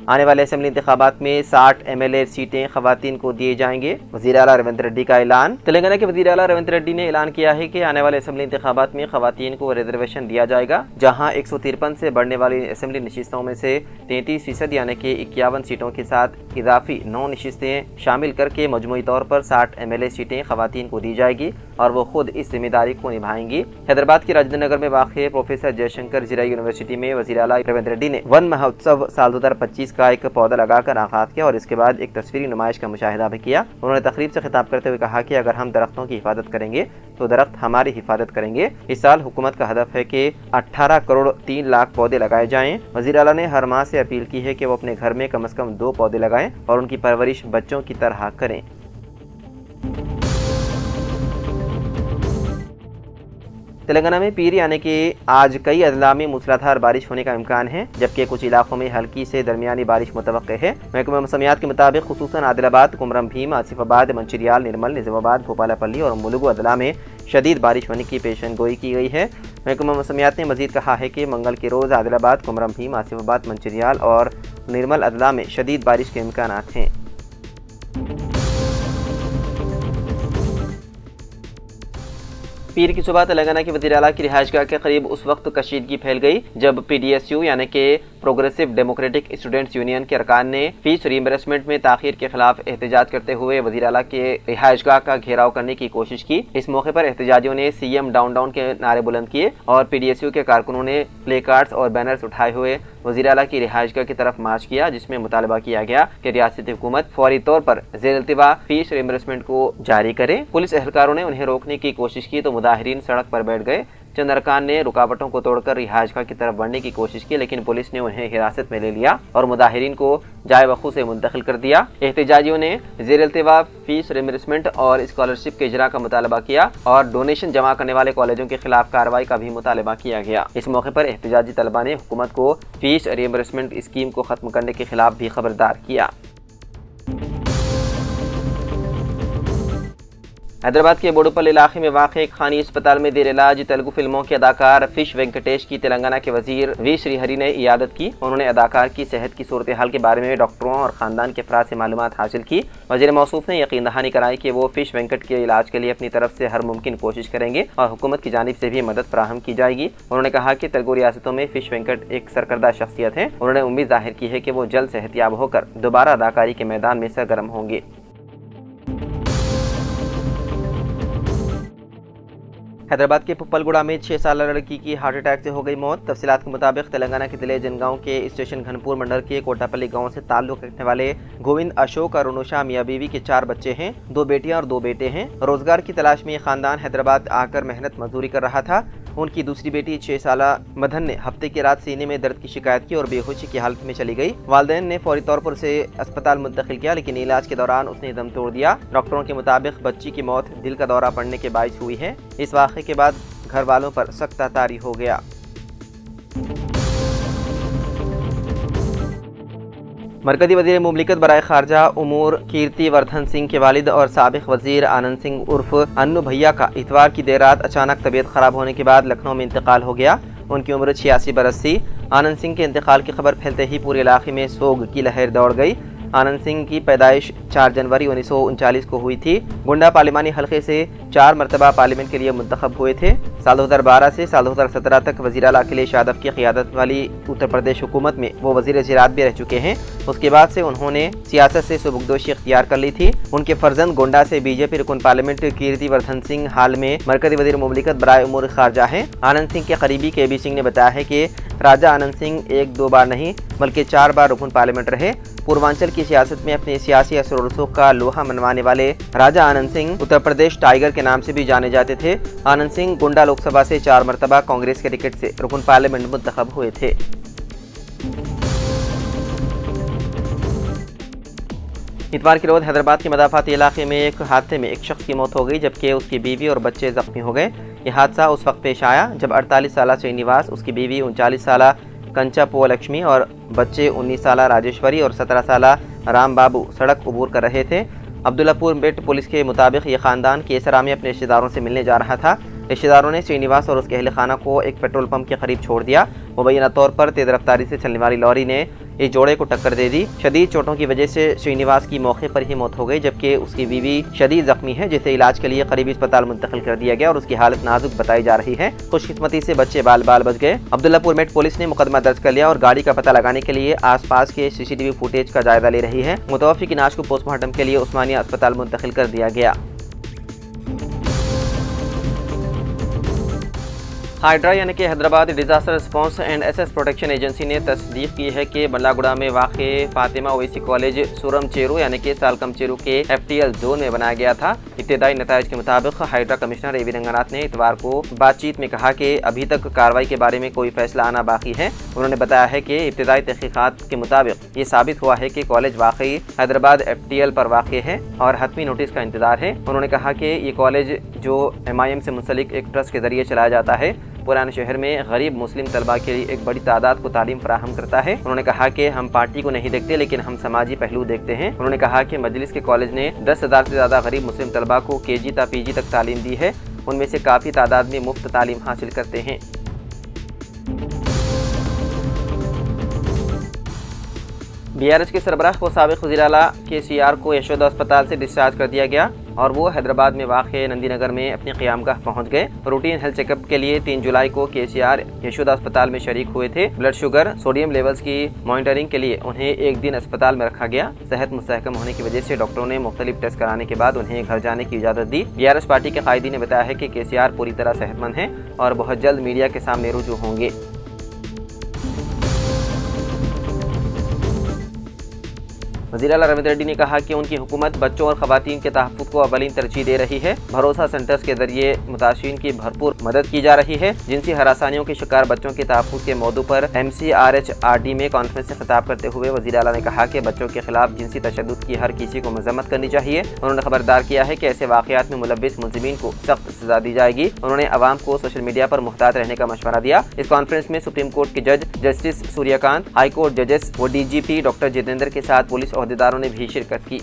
आने वाले असेंबली इंतखाबात में 60 MLA सीटें खवातीन को दिए जाएंगे, वज़ीर आला रेवंत रेड्डी का ऐलान। तेलंगाना के वज़ीर आला रेवंत रेड्डी ने ऐलान किया है कि आने वाले असेंबली इंतखाबात में खवातीन को रिजर्वेशन दिया जाएगा, जहां 153 से बढ़ने वाली असेंबली नशिस्तों में से 33% यानी कि 51 सीटों के साथ इजाफी 9 नशिस्तें शामिल करके मजमूई तौर पर 60 MLA सीटें खवातीन को दी जाएगी और वो खुद इस जिम्मेदारी को निभाएंगी। हैदराबाद के राजेंद्र नगर में वाक़ प्रोफेसर जयशंकर जिरा यूनिवर्सिटी में वज़ीर आला रेवंत रेड्डी ने वन महोत्सव साल 2025 का एक पौधा लगाकर आगाज किया और इसके बाद एक तस्वीरी नुमाइश का मुशाहिदा भी किया। उन्होंने तकरीब से खिताब करते हुए कहा कि अगर हम दरख्तों की हिफाजत करेंगे तो दरख्त हमारी हिफाजत करेंगे। इस साल हुकूमत का हदफ है कि 18 करोड़ 3 लाख पौधे लगाए जाएं। वज़ीर आला ने हर माह से अपील की है कि वो अपने घर में कम से कम 2 पौधे लगाएं और उनकी परवरिश बच्चों की तरह करें। तेलंगाना में पीर यानी कि आज कई अजला में मूसलाधार बारिश होने का इम्कान है, जबकि कुछ इलाकों में हल्की से दरमियानी बारिश मुतवक्के है। महकमा मौसमियात के मुताबिक खुसूसन आदिलाबाद, कुमरम भीम, आसिफाबाद, मंचिरियाल, निर्मल, निजामाबाद, भोपालापल्ली और मुलुगु अदला में शदीद बारिश होने की पेशन गोई की गई है। महकमा मौसमियात ने मजीद कहा है कि मंगल के रोज़ आदिलाबाद, कुमरम भीम, आसिफाबाद, मंचिरियाल और निर्मल अदला में शदीद बारिश के इम्कान हैं। पीर की सुबह तेलंगाना के वज़ीर आला की रिहाइशगाह के करीब उस वक्त कशीदगी फैल गई जब PDSU यानी कि प्रोग्रेसिव डेमोक्रेटिक स्टूडेंट्स यूनियन के अरकान ने फीस रीइंबर्समेंट में ताखीर के खिलाफ एहतजाज करते हुए वज़ीर आला के रिहाइशगाह का घेराव करने की कोशिश की। इस मौके पर एहतजाजियों ने CM डाउन डाउन के नारे बुलंद किए और PDSU के कारकुनों ने प्ले कार्ड्स और बैनर्स उठाए हुए वज़ीर आला की रिहाइशगाह की तरफ मार्च किया, जिसमें मुतालबा किया गया कि रियासती हुकूमत फौरी तौर पर ज़ेर-इल्तिवा फीस रीइंबर्समेंट को जारी करे। पुलिस एहलकारों ने उन्हें रोकने की कोशिश की तो मुजाहिरीन सड़क पर बैठ गए। चंद अरकान ने रुकावटों को तोड़कर रिहाइशगाह की तरफ बढ़ने की कोशिश की, लेकिन पुलिस ने उन्हें हिरासत में ले लिया और मुजाहिरीन को जाए वक़ू से मुंतकिल कर दिया। एहतजाजियों ने ज़ेर-इल्तिवा फीस रिइंबर्समेंट और स्कॉलरशिप के इजरा का मुतालबा किया और डोनेशन जमा करने वाले कॉलेजों के खिलाफ कार्रवाई का भी मुतालबा किया गया। इस मौके पर एहतजाजी तलबा ने हुकूमत को फीस रिइंबर्समेंट स्कीम को खत्म करने के खिलाफ भी खबरदार किया। हैदराबाद के बोडुपल्ली इलाके में वाक़े एक खानी अस्पताल में देर इलाज तेलुगु फिल्मों के अदाकार फिश वेंकटेश की तेलंगाना के वजीर वी श्रीहरि ने इयादत की। उन्होंने अदाकार की सेहत की सूरत हाल के बारे में डॉक्टरों और ख़ानदान के अफराद से मालूमात हासिल की। वज़ीर मौसूफ ने यकीन दहानी कराई कि वो फिश वेंकट के इलाज के लिए अपनी तरफ से हर मुमकिन कोशिश करेंगे और हुकूमत की जानिब से भी मदद फराहम की जाएगी। उन्होंने कहा कि तेलुगु रियासतों में फिश वेंकट एक सरकर्दा शख्सियत है। उन्होंने उम्मीद जाहिर की है कि वो जल्द सेहतियाब होकर दोबारा अदाकारी के मैदान में सरगर्म होंगे। हैदराबाद के पुप्पलगुड़ा में 6 साल लड़की की हार्ट अटैक से हो गई मौत। तफसीलात के मुताबिक तेलंगाना के जिले जनगांव के स्टेशन घनपुर मंडल के कोटापल्ली गांव से ताल्लुक रखने वाले गोविंद अशोक और रुनुषा मियाँ बीवी के 4 बच्चे हैं, 2 बेटियां और 2 बेटे हैं। रोजगार की तलाश में ये खानदान हैदराबाद आकर मेहनत मजदूरी कर रहा था। उनकी दूसरी बेटी 6 साल मदन ने हफ्ते की रात सीने में दर्द की शिकायत की और बेहोशी की हालत में चली गई। वालिदैन ने फौरी तौर पर उसे अस्पताल मुंतकिल किया, लेकिन इलाज के दौरान उसने दम तोड़ दिया। डॉक्टरों के मुताबिक बच्ची की मौत दिल का दौरा पड़ने के बायस हुई है। इस वाक़े के बाद घर वालों पर सख्त तारी हो गया। मरकजी वज़ीर मुमलिकत बराए खारजा उमूर कीर्ति वर्धन सिंह के वालिद और साबिक वज़ीर आनंद सिंह उर्फ अन्नू भैया का इतवार की देर रात अचानक तबीयत ख़राब होने के बाद लखनऊ में इंतकाल हो गया। उनकी उम्र 86 बरस थी। आनंद सिंह के इंतकाल की खबर फैलते ही पूरे इलाके में सोग की लहर दौड़ गई। आनंद सिंह की पैदाइश 4 जनवरी 1939 को हुई थी। गुंडा पार्लिमानी हल्के से 4 मरतबा पार्लियामेंट के लिए मुंतखब हुए थे। साल 2012 से साल 2017 तक वज़ीर आला अखिलेश यादव की क़ियादत वाली उत्तर प्रदेश हुकूमत में वो वज़ीर ज़राअत भी रह चुके हैं। उसके बाद से उन्होंने सियासत से सुबुकदोशी इख्तियार कर ली थी। उनके फर्जंद गोंडा से बीजेपी रुकन पार्लियामेंट कीर्ति वर्धन सिंह हाल में मरकजी वज़ीर मुमलिकत बराए उमूर खारजा हैं। आनंद सिंह के करीबी KB सिंह ने बताया है कि राजा आनंद सिंह 1-2 बार नहीं बल्कि 4 बार रुकन पार्लियामेंट रहे। पूर्वांचल की सियासत में अपने सियासी असर और रसूख का लोहा मनवाने वाले राजा आनंद सिंह उत्तर प्रदेश टाइगर के नाम से भी जाने जाते थे। आनंद सिंह गोंडा लोकसभा से 4 मरतबा कांग्रेस के टिकट से रुकन पार्लियामेंट मुंतखब हुए थे। इतवार की रोज हैदराबाद के मदाफाती इलाके में एक हादसे में एक शख्स की मौत हो गई, जबकि उसकी बीवी और बच्चे जख्मी हो गए। यह हादसा उस वक्त पेश आया जब 48 साल श्रीनिवास, उसकी बीवी 39 साल कंचा लक्ष्मी और बच्चे 19 साल राजेश्वरी और 17 साल राम बाबू सड़क अबूर कर रहे थे। अब्दुल्लापुर मेट पुलिस के मुताबिक ये खानदान केसरा में अपने रिश्तेदारों से मिलने जा रहा था। रिश्तेदारों ने श्रीनिवास और उसके अहल खाना को एक पेट्रोल पंप के करीब छोड़ दिया। मुबैना तौर पर तेज रफ्तारी से चलने वाली लॉरी ने इस जोड़े को टक्कर दे दी। शदीद चोटों की वजह से श्रीनिवास की मौके पर ही मौत हो गई, जबकि उसकी बीवी शदीद जख्मी है, जिसे इलाज के लिए करीबी अस्पताल मुंतकिल कर दिया गया और उसकी हालत नाजुक बताई जा रही है। खुशकिस्मती से बच्चे बाल बाल बच गए। अब्दुल्लापुर मेट पुलिस ने मुकदमा दर्ज कर लिया और गाड़ी का पता लगाने के लिए आसपास के CCTV फुटेज का जायजा ले रही है। मुतवफ़्फ़ी की नाश को पोस्टमार्टम के लिए उस्मानिया अस्पताल मुंतकिल कर दिया गया। हाइड्रा यानी कि हैदराबाद डिजास्टर रिस्पांस एंड एसेस प्रोटेक्शन एजेंसी ने तस्दीक की है कि बल्लागुड़ा में वाक़ फातिमा ओवैसी कॉलेज सुरम चेरू यानी कि सालकम चेरू के FTL जोन में बनाया गया था। इब्तिदाई नताइज के मुताबिक हाइड्रा कमिश्नर AV रंगनाथ ने इतवार को बातचीत में कहा कि अभी तक कार्रवाई के बारे में कोई फैसला आना बाकी है। उन्होंने बताया है कि इब्तिदाई तहकीकात के मुताबिक ये साबित हुआ है कि कॉलेज वाकई हैदराबाद FTL पर वाक़ है और हतमी नोटिस का इंतजार है। उन्होंने कहा कि ये कॉलेज जो MIM से मुंसलिक एक ट्रस्ट के जरिए चलाया जाता है, पुराने शहर में गरीब मुस्लिम तलबा के लिए एक बड़ी तादाद को तालीम फराहम करता है। उन्होंने कहा कि हम पार्टी को नहीं देखते, लेकिन हम समाजी पहलू देखते हैं। उन्होंने कहा कि मजलिस के कॉलेज ने 10,000 से ज़्यादा गरीब मुस्लिम तलबा को KG ता PG तक तालीम दी है। उनमें से काफ़ी तादाद में मुफ्त तालीम हासिल करते हैं। BRH के सरबराह व साबिक़ वज़ीर आला KCR को यशोदा अस्पताल से डिस्चार्ज कर दिया गया और वो हैदराबाद में वाक़ नंदीनगर में अपनी क़यामगाह पहुँच गए। रूटीन हेल्थ चेकअप के लिए 3 जुलाई को KCR यशोदा अस्पताल में शरीक हुए थे। ब्लड शुगर, सोडियम लेवल्स की मॉनिटरिंग के लिए उन्हें एक दिन अस्पताल में रखा गया। सेहत मुस्तहकम होने की वजह से डॉक्टरों ने मुख्तलिफ टेस्ट कराने के बाद उन्हें घर जाने की इजाज़त दी। BRH पार्टी के कायदी ने बताया है कि KCR पूरी तरह सेहतमंद हैं और बहुत जल्द मीडिया के सामने रुजू होंगे। वज़ीर आला रवींद्र रेड्डी ने कहा कि उनकी हुकूमत बच्चों और ख़वातीन के तहफ़्फ़ुज़ को अवलीन तरजीह दे रही है। भरोसा सेंटर्स के जरिए मुतासिरीन की भरपूर मदद की जा रही है। जिनसी हरासानियों के शिकार बच्चों के तहफ़्फ़ुज़ के मौजू पर MCRHRD में कॉन्फ्रेंस से खिताब करते हुए वज़ीर आला ने कहा कि बच्चों के खिलाफ जिनसी तशद्दुद की हर किसी को मज़म्मत करनी चाहिए। उन्होंने खबरदार किया है कि ऐसे वाक़यात में मुलव्विस मुलज़िमीन को सख्त सज़ा दी जाएगी। उन्होंने अवाम को सोशल मीडिया पर मुहतात रहने का मशवरा दिया। इस कॉन्फ्रेंस में सुप्रीम कोर्ट के जज जस्टिस सूर्यकांत, हाई कोर्ट जजेस व DGP डॉक्टर जितेंद्र के साथ पुलिस ओहदेदारों ने भी शिरकत की।